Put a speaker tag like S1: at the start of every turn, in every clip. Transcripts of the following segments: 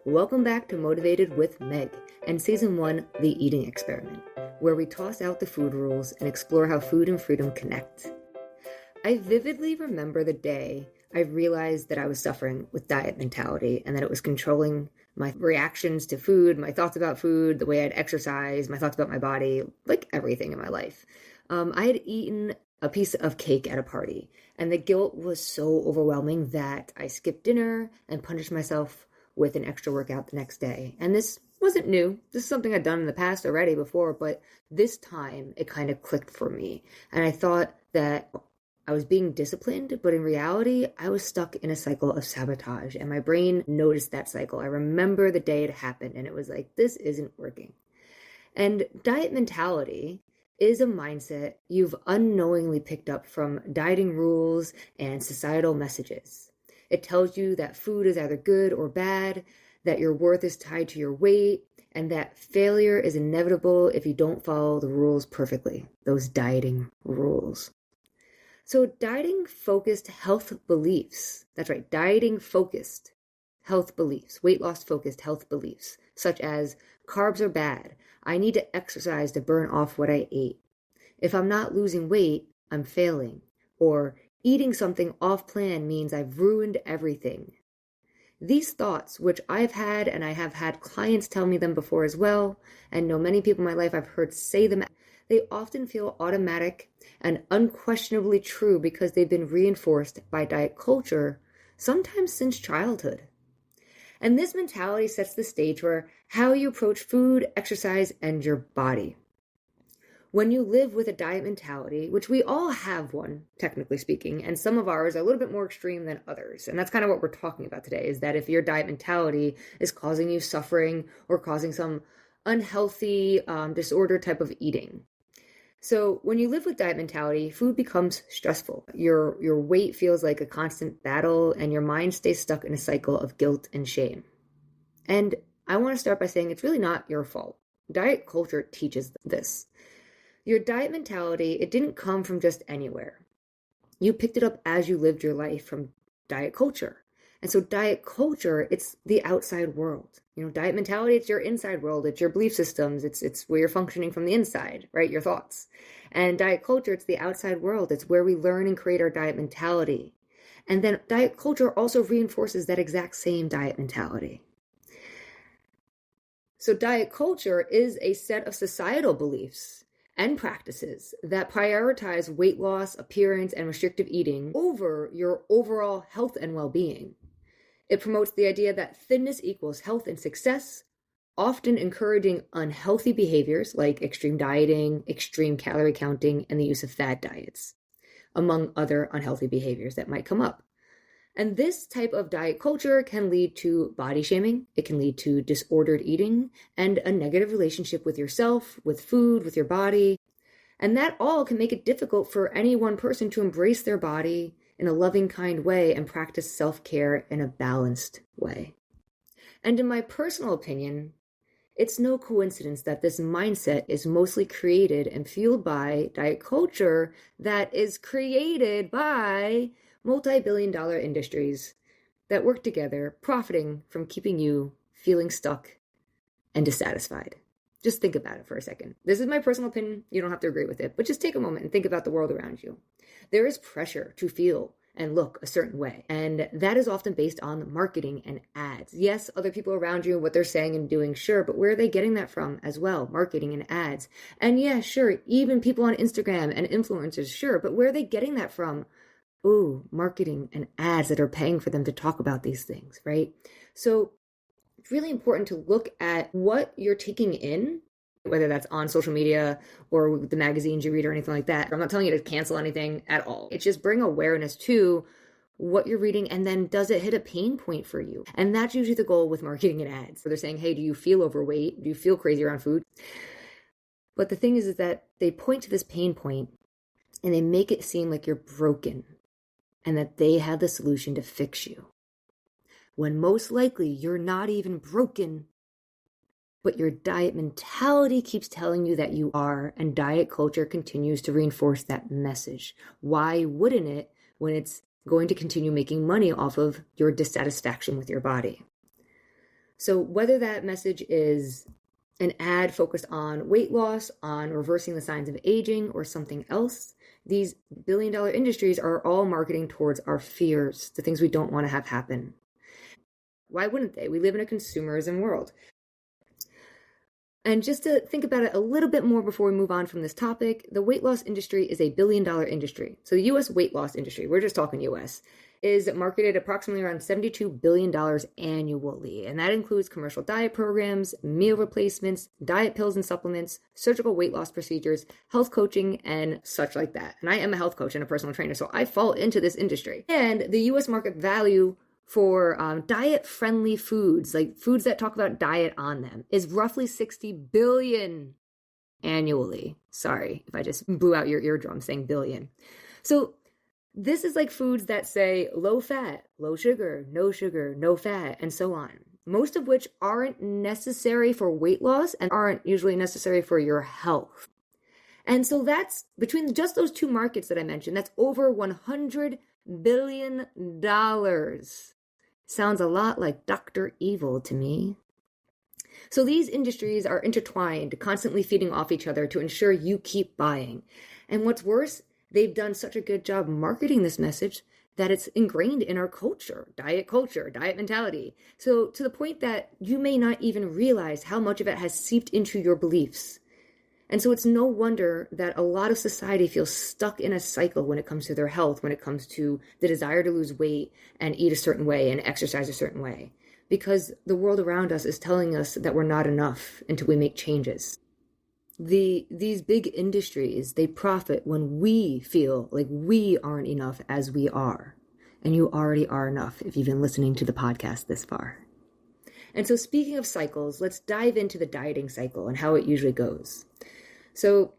S1: Welcome back to Motivated with Meg and Season 1, The Eating Experiment, where we toss out the food rules and explore how food and freedom connect. I vividly remember the day I realized that I was suffering with diet mentality and that it was controlling my reactions to food, my thoughts about food, the way I'd exercise, my thoughts about my body, like everything in my life. I had eaten a piece of cake at a party, and the guilt was so overwhelming that I skipped dinner and punished myself with an extra workout the next day. And this wasn't new. This is something I'd done in the past already before, but this time it kind of clicked for me. And I thought that I was being disciplined, but in reality, I was stuck in a cycle of sabotage, and my brain noticed that cycle. I remember the day it happened, and it was like, this isn't working. And diet mentality is a mindset you've unknowingly picked up from dieting rules and societal messages. It tells you that food is either good or bad, that your worth is tied to your weight, and that failure is inevitable if you don't follow the rules perfectly, those dieting rules. So dieting-focused health beliefs, that's right, dieting-focused health beliefs, weight loss-focused health beliefs, such as carbs are bad, I need to exercise to burn off what I ate. If I'm not losing weight, I'm failing. Or eating something off-plan means I've ruined everything. These thoughts, which I've had and I have had clients tell me them before as well, and know many people in my life I've heard say them, they often feel automatic and unquestionably true because they've been reinforced by diet culture, sometimes since childhood. And this mentality sets the stage for how you approach food, exercise, and your body. When you live with a diet mentality, which we all have one, technically speaking, and some of ours are a little bit more extreme than others. And that's kind of what we're talking about today, is that if your diet mentality is causing you suffering or causing some unhealthy disorder type of eating. So when you live with diet mentality, food becomes stressful. Your weight feels like a constant battle, and your mind stays stuck in a cycle of guilt and shame. And I want to start by saying it's really not your fault. Diet culture teaches this. Your diet mentality, it didn't come from just anywhere. You picked it up as you lived your life from diet culture. And so diet culture, it's the outside world. Diet mentality, it's your inside world. It's your belief systems. It's where you're functioning from the inside, right? Your thoughts. And diet culture, it's the outside world. It's where we learn and create our diet mentality. And then diet culture also reinforces that exact same diet mentality. So diet culture is a set of societal beliefs and practices that prioritize weight loss, appearance, and restrictive eating over your overall health and well-being. It promotes the idea that thinness equals health and success, often encouraging unhealthy behaviors like extreme dieting, extreme calorie counting, and the use of fad diets, among other unhealthy behaviors that might come up. And this type of diet culture can lead to body shaming, it can lead to disordered eating, and a negative relationship with yourself, with food, with your body. And that all can make it difficult for any one person to embrace their body in a loving, kind way and practice self-care in a balanced way. And in my personal opinion, it's no coincidence that this mindset is mostly created and fueled by diet culture that is created by multi-billion-dollar industries that work together, profiting from keeping you feeling stuck and dissatisfied. Just think about it for a second. This is my personal opinion. You don't have to agree with it, but just take a moment and think about the world around you. There is pressure to feel and look a certain way, and that is often based on marketing and ads. Yes, other people around you, what they're saying and doing, sure, but where are they getting that from as well? Marketing and ads. And yeah, sure, even people on Instagram and influencers, sure, but where are they getting that from? Ooh, marketing and ads that are paying for them to talk about these things, right? So it's really important to look at what you're taking in, whether that's on social media or the magazines you read or anything like that. I'm not telling you to cancel anything at all. It's just bring awareness to what you're reading, and then does it hit a pain point for you? And that's usually the goal with marketing and ads. So they're saying, hey, do you feel overweight? Do you feel crazy around food? But the thing is that they point to this pain point and they make it seem like you're broken and that they have the solution to fix you, when most likely you're not even broken, but your diet mentality keeps telling you that you are, and diet culture continues to reinforce that message. Why wouldn't it, when it's going to continue making money off of your dissatisfaction with your body? So whether that message is an ad focused on weight loss, on reversing the signs of aging, or something else, these billion-dollar industries are all marketing towards our fears, the things we don't want to have happen. Why wouldn't they? We live in a consumerism world. And just to think about it a little bit more before we move on from this topic, the weight loss industry is a billion-dollar industry. So the US weight loss industry, we're just talking US, is marketed approximately around $72 billion annually. And that includes commercial diet programs, meal replacements, diet pills and supplements, surgical weight loss procedures, health coaching, and such like that. And I am a health coach and a personal trainer, so I fall into this industry. And the US market value for diet-friendly foods, like foods that talk about diet on them, is roughly 60 billion annually. Sorry if I just blew out your eardrum saying billion. So this is like foods that say low fat, no sugar, no fat, and so on. Most of which aren't necessary for weight loss and aren't usually necessary for your health. And so that's between just those two markets that I mentioned, that's over $100 billion. Sounds a lot like Dr. Evil to me. So these industries are intertwined, constantly feeding off each other to ensure you keep buying. And what's worse, they've done such a good job marketing this message that it's ingrained in our culture, diet mentality. So to the point that you may not even realize how much of it has seeped into your beliefs. And so it's no wonder that a lot of society feels stuck in a cycle when it comes to their health, when it comes to the desire to lose weight and eat a certain way and exercise a certain way. Because the world around us is telling us that we're not enough until we make changes. These big industries, they profit when we feel like we aren't enough as we are. And you already are enough if you've been listening to the podcast this far. And so speaking of cycles, let's dive into the dieting cycle and how it usually goes. So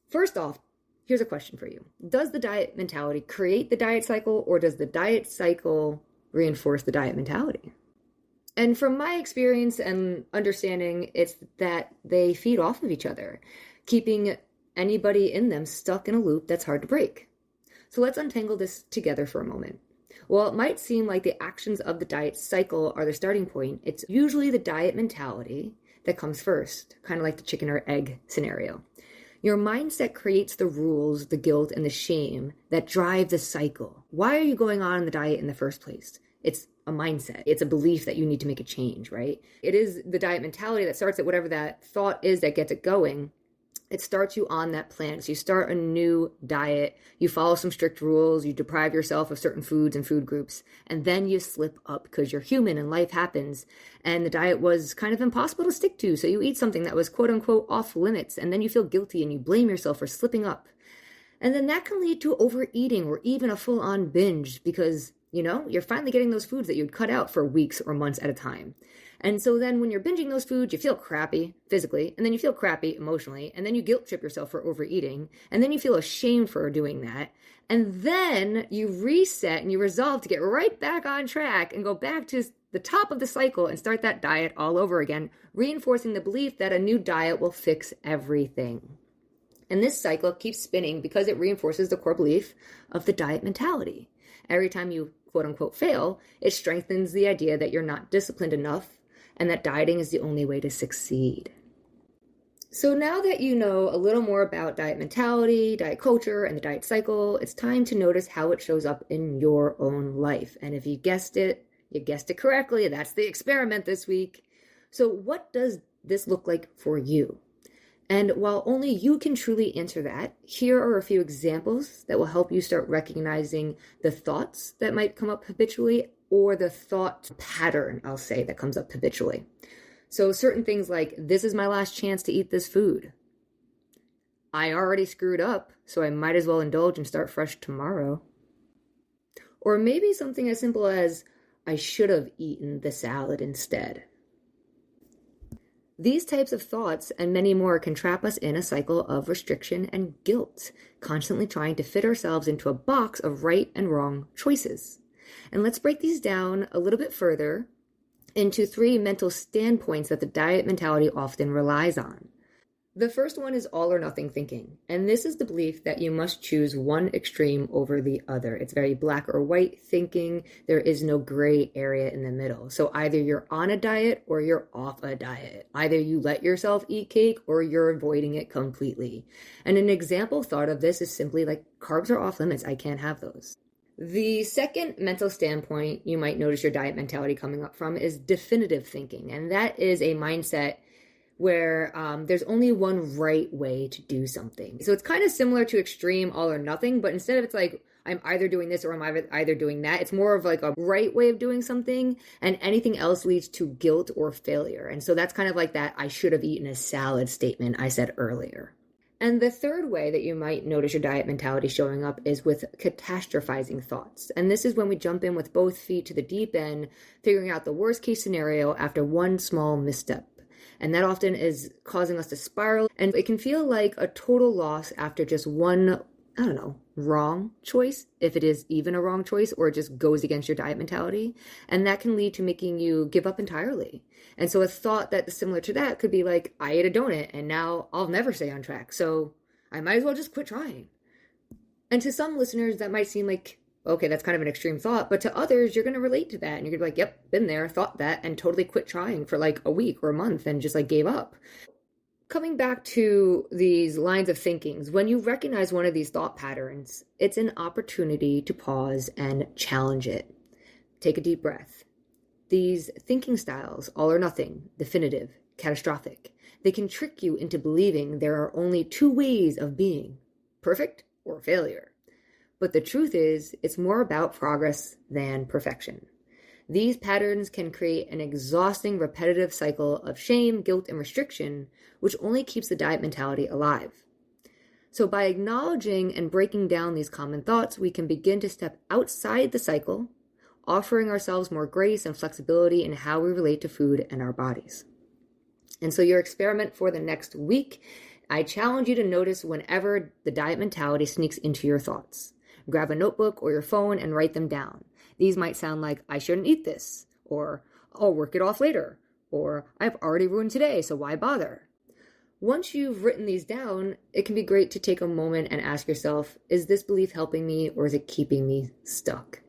S1: first off, here's a question for you. Does the diet mentality create the diet cycle, or does the diet cycle reinforce the diet mentality? And from my experience and understanding, it's that they feed off of each other, keeping anybody in them stuck in a loop that's hard to break. So let's untangle this together for a moment. While it might seem like the actions of the diet cycle are the starting point, it's usually the diet mentality that comes first, kind of like the chicken or egg scenario. Your mindset creates the rules, the guilt, and the shame that drive the cycle. Why are you going on the diet in the first place? It's a mindset. It's a belief that you need to make a change, right? It is the diet mentality that starts at whatever that thought is that gets it going. It starts you on that plan. So you start a new diet, you follow some strict rules, you deprive yourself of certain foods and food groups, and then you slip up because you're human and life happens. And the diet was kind of impossible to stick to. So you eat something that was quote unquote off limits, and then you feel guilty and you blame yourself for slipping up. And then that can lead to overeating or even a full-on binge because, you're finally getting those foods that you'd cut out for weeks or months at a time. And so then when you're binging those foods, you feel crappy physically, and then you feel crappy emotionally, and then you guilt trip yourself for overeating, and then you feel ashamed for doing that. And then you reset and you resolve to get right back on track and go back to the top of the cycle and start that diet all over again, reinforcing the belief that a new diet will fix everything. And this cycle keeps spinning because it reinforces the core belief of the diet mentality. Every time you quote unquote fail, it strengthens the idea that you're not disciplined enough and that dieting is the only way to succeed. So now that you know a little more about diet mentality, diet culture, and the diet cycle, it's time to notice how it shows up in your own life. And if you guessed it correctly. That's the experiment this week. So what does this look like for you? And while only you can truly answer that, here are a few examples that will help you start recognizing the thoughts that might come up habitually or the thought pattern, I'll say, that comes up habitually. So certain things like, this is my last chance to eat this food. I already screwed up, so I might as well indulge and start fresh tomorrow. Or maybe something as simple as, I should have eaten the salad instead. These types of thoughts and many more can trap us in a cycle of restriction and guilt, constantly trying to fit ourselves into a box of right and wrong choices. And let's break these down a little bit further into 3 mental standpoints that the diet mentality often relies on. The first one is all or nothing thinking, and this is the belief that you must choose one extreme over the other. It's very black or white thinking. There is no gray area in the middle. So either you're on a diet or you're off a diet. Either you let yourself eat cake or you're avoiding it completely. And an example thought of this is simply like carbs are off limits. I can't have those. The second mental standpoint you might notice your diet mentality coming up from is definitive thinking, and that is a mindset where there's only one right way to do something. So it's kind of similar to extreme all or nothing, but instead of it's like, I'm either doing this or I'm either doing that, it's more of like a right way of doing something, and anything else leads to guilt or failure. And so that's kind of like that I should have eaten a salad statement I said earlier. And the third way that you might notice your diet mentality showing up is with catastrophizing thoughts. And this is when we jump in with both feet to the deep end, figuring out the worst case scenario after one small misstep. And that often is causing us to spiral. And it can feel like a total loss after just one, wrong choice, if it is even a wrong choice, or it just goes against your diet mentality. And that can lead to making you give up entirely. And so a thought that is similar to that could be like, I ate a donut and now I'll never stay on track. So I might as well just quit trying. And to some listeners, that might seem like, okay, that's kind of an extreme thought, but to others, you're going to relate to that. And you're going to be like, yep, been there, thought that, and totally quit trying for like a week or a month and just like gave up. Coming back to these lines of thinkings, when you recognize one of these thought patterns, it's an opportunity to pause and challenge it. Take a deep breath. These thinking styles, all or nothing, definitive, catastrophic, they can trick you into believing there are only two ways of being, perfect or failure. But the truth is, it's more about progress than perfection. These patterns can create an exhausting, repetitive cycle of shame, guilt, and restriction, which only keeps the diet mentality alive. So by acknowledging and breaking down these common thoughts, we can begin to step outside the cycle, offering ourselves more grace and flexibility in how we relate to food and our bodies. And so your experiment for the next week, I challenge you to notice whenever the diet mentality sneaks into your thoughts. Grab a notebook or your phone and write them down. These might sound like, I shouldn't eat this, or I'll work it off later, or I've already ruined today, so why bother? Once you've written these down, it can be great to take a moment and ask yourself, is this belief helping me or is it keeping me stuck?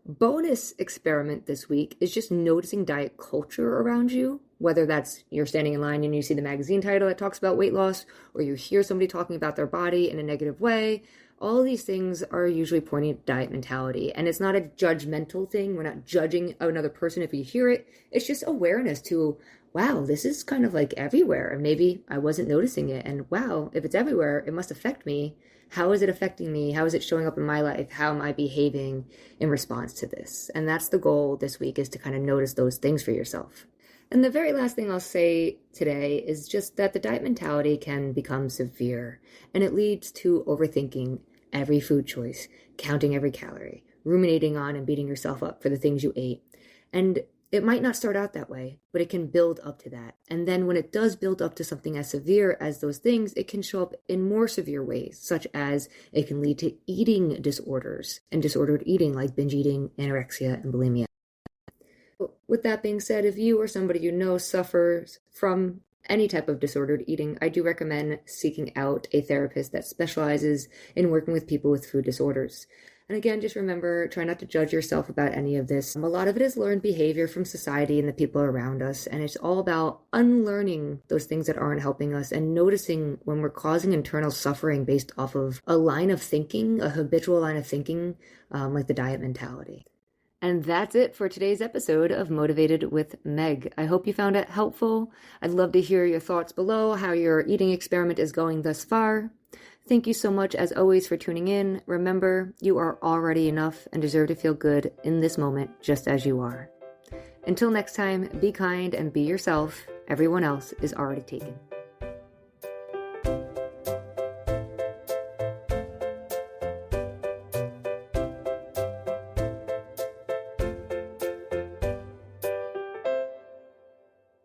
S1: Bonus experiment this week is just noticing diet culture around you, whether that's you're standing in line and you see the magazine title that talks about weight loss, or you hear somebody talking about their body in a negative way. All these things are usually pointing at diet mentality, and it's not a judgmental thing. We're not judging another person if you hear it. It's just awareness to, wow, this is kind of like everywhere, and maybe I wasn't noticing it. And wow, if it's everywhere, it must affect me. How is it affecting me? How is it showing up in my life? How am I behaving in response to this? And that's the goal this week, is to kind of notice those things for yourself. And the very last thing I'll say today is just that the diet mentality can become severe, and it leads to overthinking every food choice, counting every calorie, ruminating on and beating yourself up for the things you ate. And it might not start out that way, but it can build up to that. And then when it does build up to something as severe as those things, it can show up in more severe ways, such as it can lead to eating disorders and disordered eating like binge eating, anorexia, and bulimia. With that being said, if you or somebody you know suffers from any type of disordered eating, I do recommend seeking out a therapist that specializes in working with people with food disorders. And again, just remember, try not to judge yourself about any of this. A lot of it is learned behavior from society and the people around us. And it's all about unlearning those things that aren't helping us and noticing when we're causing internal suffering based off of a line of thinking, a habitual line of thinking, like the diet mentality. And that's it for today's episode of Motivated with Meg. I hope you found it helpful. I'd love to hear your thoughts below, how your eating experiment is going thus far. Thank you so much, as always, for tuning in. Remember, you are already enough and deserve to feel good in this moment, just as you are. Until next time, be kind and be yourself. Everyone else is already taken.